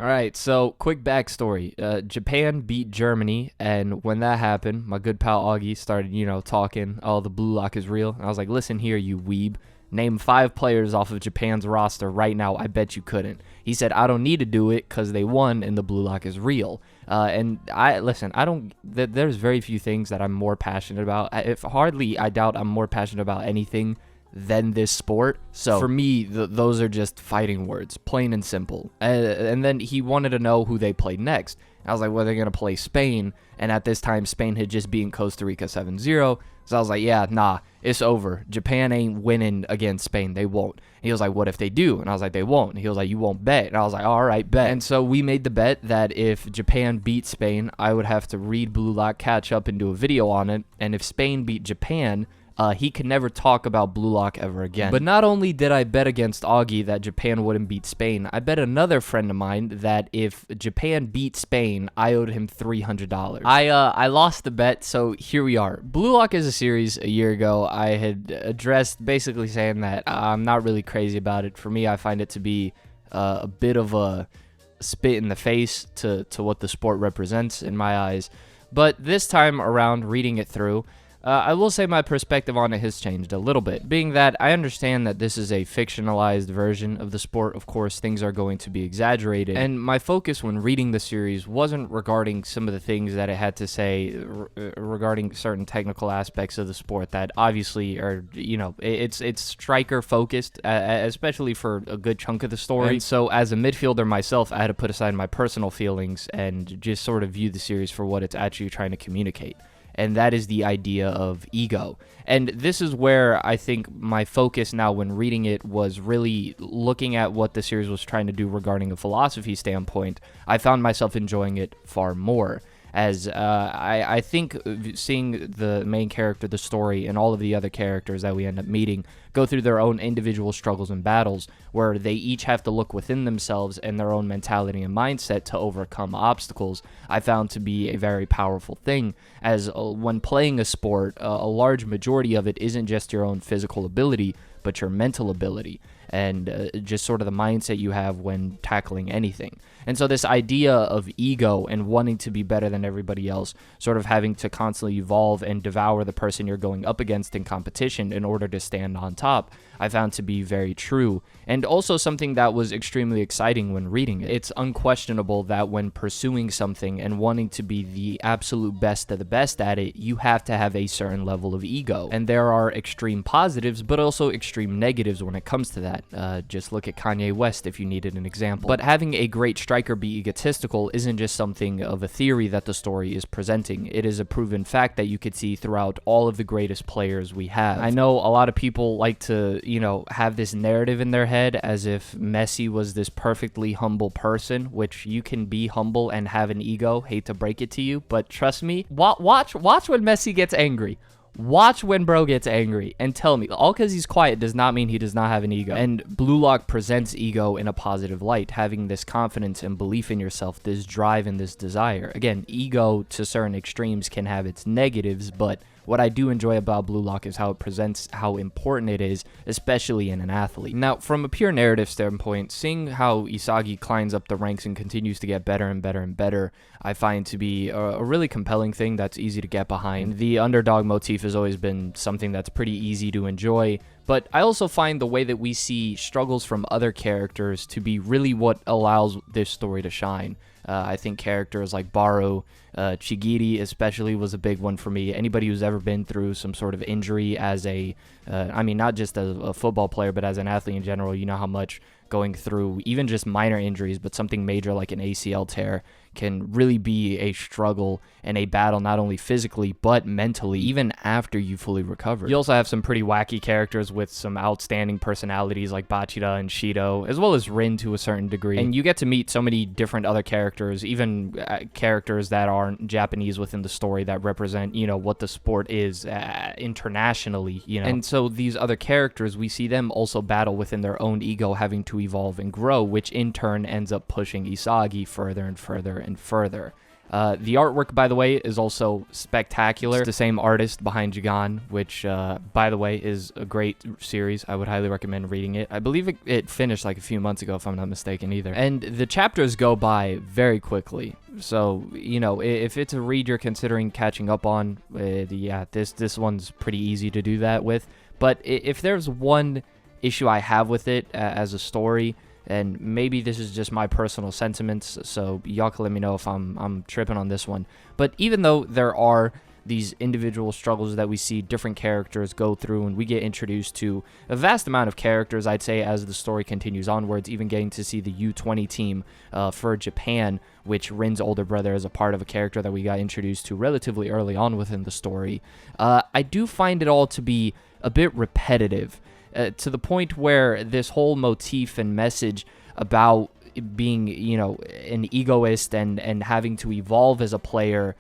right, so quick backstory. Japan beat Germany, and when that happened, my good pal Augie started, talking, oh, the blue lock is real. And I was like, listen here, you weeb. Name 5 players off of Japan's roster right now. I bet you couldn't. He said, I don't need to do it because they won and the blue lock is real. And there's very few things that I'm more passionate about. I doubt I'm more passionate about anything than this sport. So for me, those are just fighting words, plain and simple. And then he wanted to know who they played next. I was like, well, they're going to play Spain. And at this time, Spain had just beaten Costa Rica 7-0. So I was like, yeah, nah, it's over. Japan ain't winning against Spain. They won't. And he was like, what if they do? And I was like, they won't. And he was like, you won't bet. And I was like, all right, bet. And so we made the bet that if Japan beat Spain, I would have to read Blue Lock, catch up, and do a video on it. And if Spain beat Japan, he could never talk about Blue Lock ever again. But not only did I bet against Augie that Japan wouldn't beat Spain, I bet another friend of mine that if Japan beat Spain, I owed him $300. I lost the bet, so here we are. Blue Lock is a series a year ago. I had addressed basically saying that I'm not really crazy about it. For me, I find it to be a bit of a spit in the face to what the sport represents in my eyes. But this time around, reading it through, I will say my perspective on it has changed a little bit, being that I understand that this is a fictionalized version of the sport. Of course, things are going to be exaggerated, and my focus when reading the series wasn't regarding some of the things that it had to say regarding certain technical aspects of the sport that obviously are, it's striker focused, especially for a good chunk of the story. And so as a midfielder myself, I had to put aside my personal feelings and just sort of view the series for what it's actually trying to communicate. And that is the idea of ego. And this is where I think my focus now when reading it was really looking at what the series was trying to do regarding a philosophy standpoint. I found myself enjoying it far more, as I think seeing the main character, the story, and all of the other characters that we end up meeting go through their own individual struggles and battles, where they each have to look within themselves and their own mentality and mindset to overcome obstacles, I found to be a very powerful thing, as when playing a sport, a large majority of it isn't just your own physical ability, but your mental ability, and just sort of the mindset you have when tackling anything. And so this idea of ego and wanting to be better than everybody else, sort of having to constantly evolve and devour the person you're going up against in competition in order to stand on top, I found to be very true, and also something that was extremely exciting when reading it. It's unquestionable that when pursuing something and wanting to be the absolute best of the best at it, you have to have a certain level of ego. And there are extreme positives, but also extreme negatives when it comes to that. Just look at Kanye West if you needed an example. But having a great striker be egotistical isn't just something of a theory that the story is presenting. It is a proven fact that you could see throughout all of the greatest players we have. I know a lot of people like to have this narrative in their head as if Messi was this perfectly humble person, which you can be humble and have an ego. Hate to break it to you, but trust me, watch when Messi gets angry. Watch when bro gets angry and tell me. All because he's quiet does not mean he does not have an ego. And Blue Lock presents ego in a positive light, having this confidence and belief in yourself, this drive and this desire. Again, ego to certain extremes can have its negatives, but what I do enjoy about Blue Lock is how it presents how important it is, especially in an athlete. Now, from a pure narrative standpoint, seeing how Isagi climbs up the ranks and continues to get better and better and better, I find to be a really compelling thing that's easy to get behind. The underdog motif has always been something that's pretty easy to enjoy, but I also find the way that we see struggles from other characters to be really what allows this story to shine. I think characters like Baru, Chigiri especially was a big one for me. Anybody who's ever been through some sort of injury as not just as a football player, but as an athlete in general, you know how much going through even just minor injuries, but something major like an ACL tear can really be a struggle and a battle, not only physically, but mentally, even after you fully recover. You also have some pretty wacky characters with some outstanding personalities like Bachira and Shido, as well as Rin to a certain degree. And you get to meet so many different other characters, even characters that aren't Japanese within the story that represent, what the sport is internationally, And so these other characters, we see them also battle within their own ego, having to evolve and grow, which in turn ends up pushing Isagi further and further and further. The artwork, by the way, is also spectacular. It's the same artist behind Jigan, which, by the way, is a great series. I would highly recommend reading it. I believe it finished like a few months ago, if I'm not mistaken either. And the chapters go by very quickly. So, you know, if it's a read you're considering catching up on, yeah, this one's pretty easy to do that with. But if there's one issue I have with it as a story, and maybe this is just my personal sentiments, so y'all can let me know if I'm tripping on this one. But even though there are these individual struggles that we see different characters go through, and we get introduced to a vast amount of characters, I'd say, as the story continues onwards, even getting to see the U20 team for Japan, which Rin's older brother is a part of, a character that we got introduced to relatively early on within the story. I do find it all to be a bit repetitive. To the point where this whole motif and message about being, you know, an egoist and having to evolve as a player,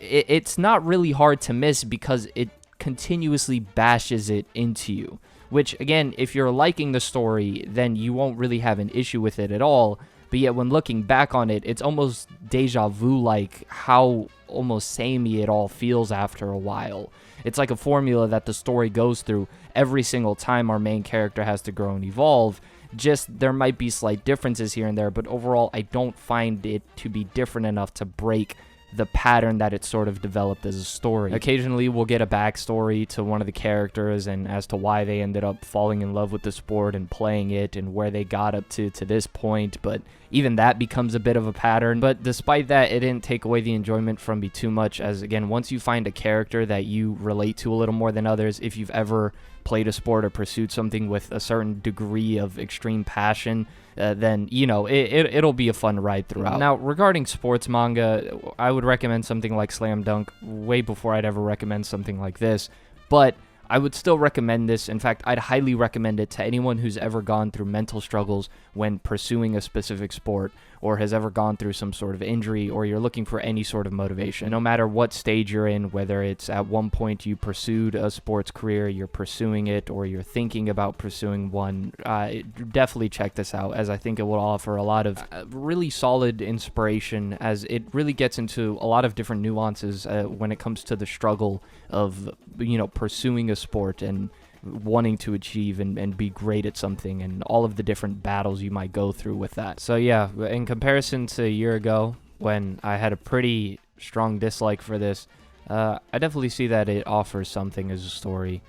it's not really hard to miss because it continuously bashes it into you. Which, again, if you're liking the story, then you won't really have an issue with it at all. But yet, when looking back on it, it's almost deja vu-like how almost samey it all feels after a while. It's like a formula that the story goes through every single time our main character has to grow and evolve. Just, there might be slight differences here and there, but overall, I don't find it to be different enough to break the pattern that it's sort of developed as a story. Occasionally, we'll get a backstory to one of the characters and as to why they ended up falling in love with the sport and playing it and where they got up to this point, but even that becomes a bit of a pattern. But despite that, it didn't take away the enjoyment from me too much, as again, once you find a character that you relate to a little more than others, if you've ever played a sport or pursued something with a certain degree of extreme passion, then, you know, it'll be a fun ride throughout. Now, regarding sports manga, I would recommend something like Slam Dunk way before I'd ever recommend something like this, but I would still recommend this. In fact, I'd highly recommend it to anyone who's ever gone through mental struggles when pursuing a specific sport, or has ever gone through some sort of injury, or you're looking for any sort of motivation. No matter what stage you're in, whether it's at one point you pursued a sports career, you're pursuing it, or you're thinking about pursuing one, definitely check this out, as I think it will offer a lot of really solid inspiration, as it really gets into a lot of different nuances when it comes to the struggle of, you know, pursuing a sport and wanting to achieve and be great at something, and all of the different battles you might go through with that. So yeah, in comparison to a year ago when I had a pretty strong dislike for this, I definitely see that it offers something as a story.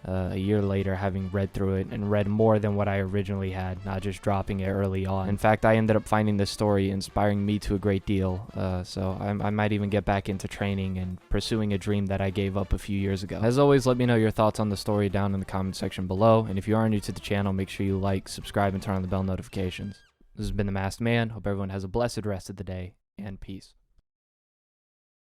A year later, having read through it and read more than what I originally had, not just dropping it early on. In fact, I ended up finding this story inspiring me to a great deal, so I might even get back into training and pursuing a dream that I gave up a few years ago. As always, let me know your thoughts on the story down in the comment section below, and if you are new to the channel, make sure you like, subscribe, and turn on the bell notifications. This has been The Masked Man. Hope everyone has a blessed rest of the day, and peace.